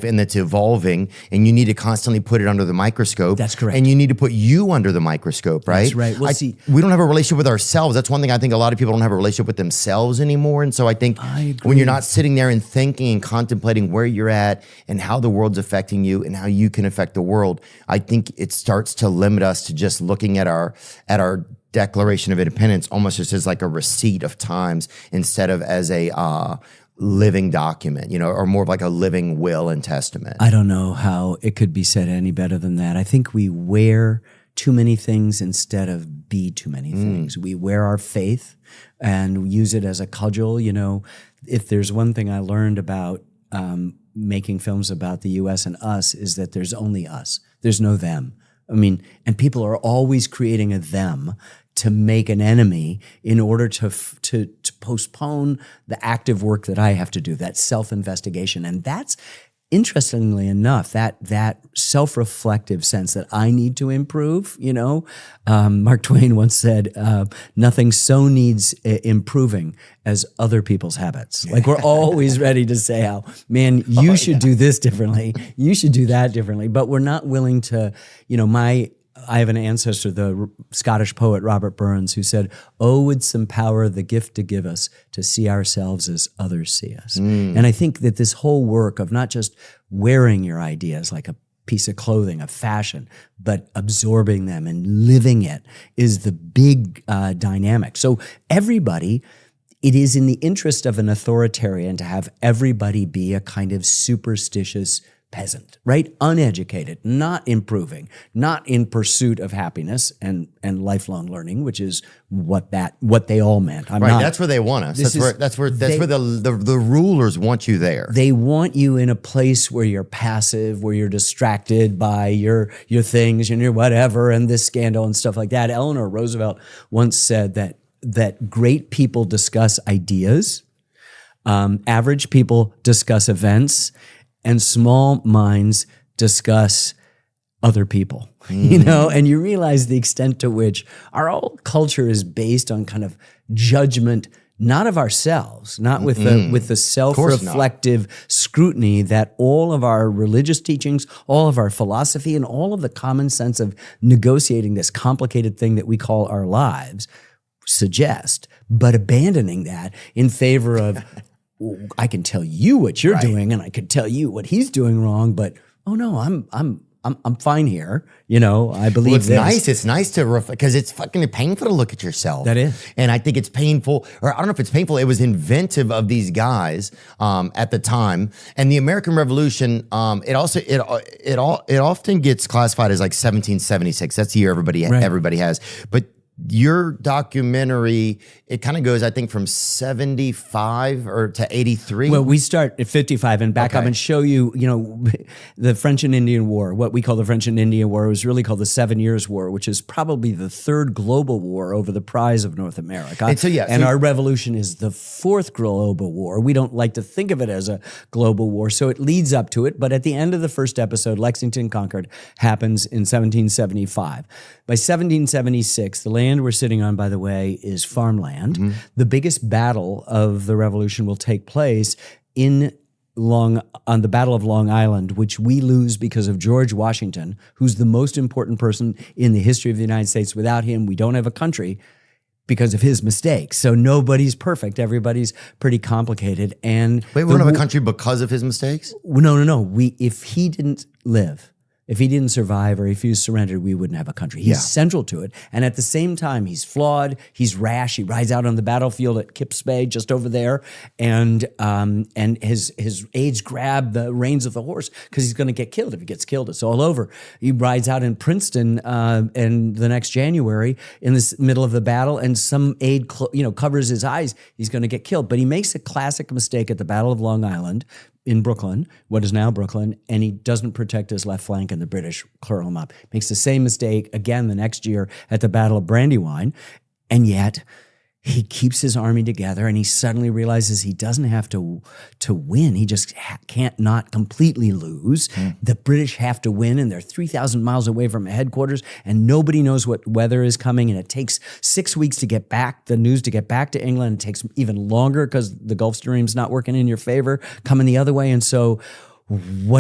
and that's evolving, and you need to constantly put it under the microscope. That's correct. And you need to put you under the microscope, right? That's right. Well, we don't have a relationship with ourselves. That's one thing I think a lot of people don't have a relationship with themselves anymore. And so I think when you're not sitting there and thinking and contemplating where you're at and how the world's affecting you and how you can affect the world, I think it starts to limit us to just looking at our Declaration of Independence almost just as like a receipt of times instead of as a living document, or more of like a living will and testament. I don't know how it could be said any better than that. I think we wear too many things instead of be too many things. We wear our faith and use it as a cudgel. If there's one thing I learned about making films about the U.S. and us is that there's only us. There's no them. And people are always creating a them to make an enemy in order to postpone the active work that I have to do, that self-investigation. And that's, interestingly enough, that self-reflective sense that I need to improve, Mark Twain once said, nothing so needs improving as other people's habits. Like we're always ready to say how, man, you should do this differently. You should do that differently. But we're not willing to, I have an ancestor, the Scottish poet Robert Burns, who said, "Oh, would some power the gift to give us to see ourselves as others see us." And I think that this whole work of not just wearing your ideas like a piece of clothing, of fashion, but absorbing them and living it is the big dynamic. So everybody, it is in the interest of an authoritarian to have everybody be a kind of superstitious peasant, right? Uneducated, not improving, not in pursuit of happiness and lifelong learning, which is what they all meant. That's where they want us. That's where the rulers want you there. They want you in a place where you're passive, where you're distracted by your things and your whatever and this scandal and stuff like that. Eleanor Roosevelt once said that great people discuss ideas, average people discuss events, and small minds discuss other people, and you realize the extent to which our whole culture is based on kind of judgment, not of ourselves, not with the self-reflective scrutiny that all of our religious teachings, all of our philosophy, and all of the common sense of negotiating this complicated thing that we call our lives suggest, but abandoning that in favor of I can tell you what you're doing, and I can tell you what he's doing wrong. But oh no, I'm fine here. I believe it's nice. It's nice to because it's fucking painful to look at yourself. That is, and I think it's painful, or I don't know if it's painful. It was inventive of these guys at the time, and the American Revolution. It often gets classified as like 1776. That's the year everybody has, but. Your documentary, it kind of goes, I think, from 75 to 83. Well, we start at 55 and back up and show you, the French and Indian War. What we call the French and Indian War was really called the 7 Years' War, which is probably the third global war over the prize of North America. And our revolution is the fourth global war. We don't like to think of it as a global war, so it leads up to it. But at the end of the first episode, Lexington Conquered happens in 1775. By 1776, the land we're sitting on, by the way, is farmland. The biggest battle of the Revolution will take place on the Battle of Long Island, which we lose because of George Washington, who's the most important person in the history of the United States. Without him, we don't have a country because of his mistakes. So nobody's perfect. Everybody's pretty complicated. And wait, we don't have a country because of his mistakes? No. If he didn't live, if he didn't survive or if he surrendered, we wouldn't have a country. He's central to it. And at the same time, he's flawed, he's rash, he rides out on the battlefield at Kips Bay, just over there, and his aides grab the reins of the horse because he's going to get killed. If he gets killed, it's all over. He rides out in Princeton in the next January in the middle of the battle, and some aide covers his eyes. He's going to get killed. But he makes a classic mistake at the Battle of Long Island, in Brooklyn, what is now Brooklyn, and he doesn't protect his left flank, and the British curl him up. Makes the same mistake again the next year at the Battle of Brandywine, and yet he keeps his army together, and he suddenly realizes he doesn't have to win. He just can't not completely lose. The British have to win, and they're 3,000 miles away from headquarters, and nobody knows what weather is coming, and it takes 6 weeks to get back, the news to get back to England. It takes even longer because the Gulf Stream's not working in your favor, coming the other way, and so what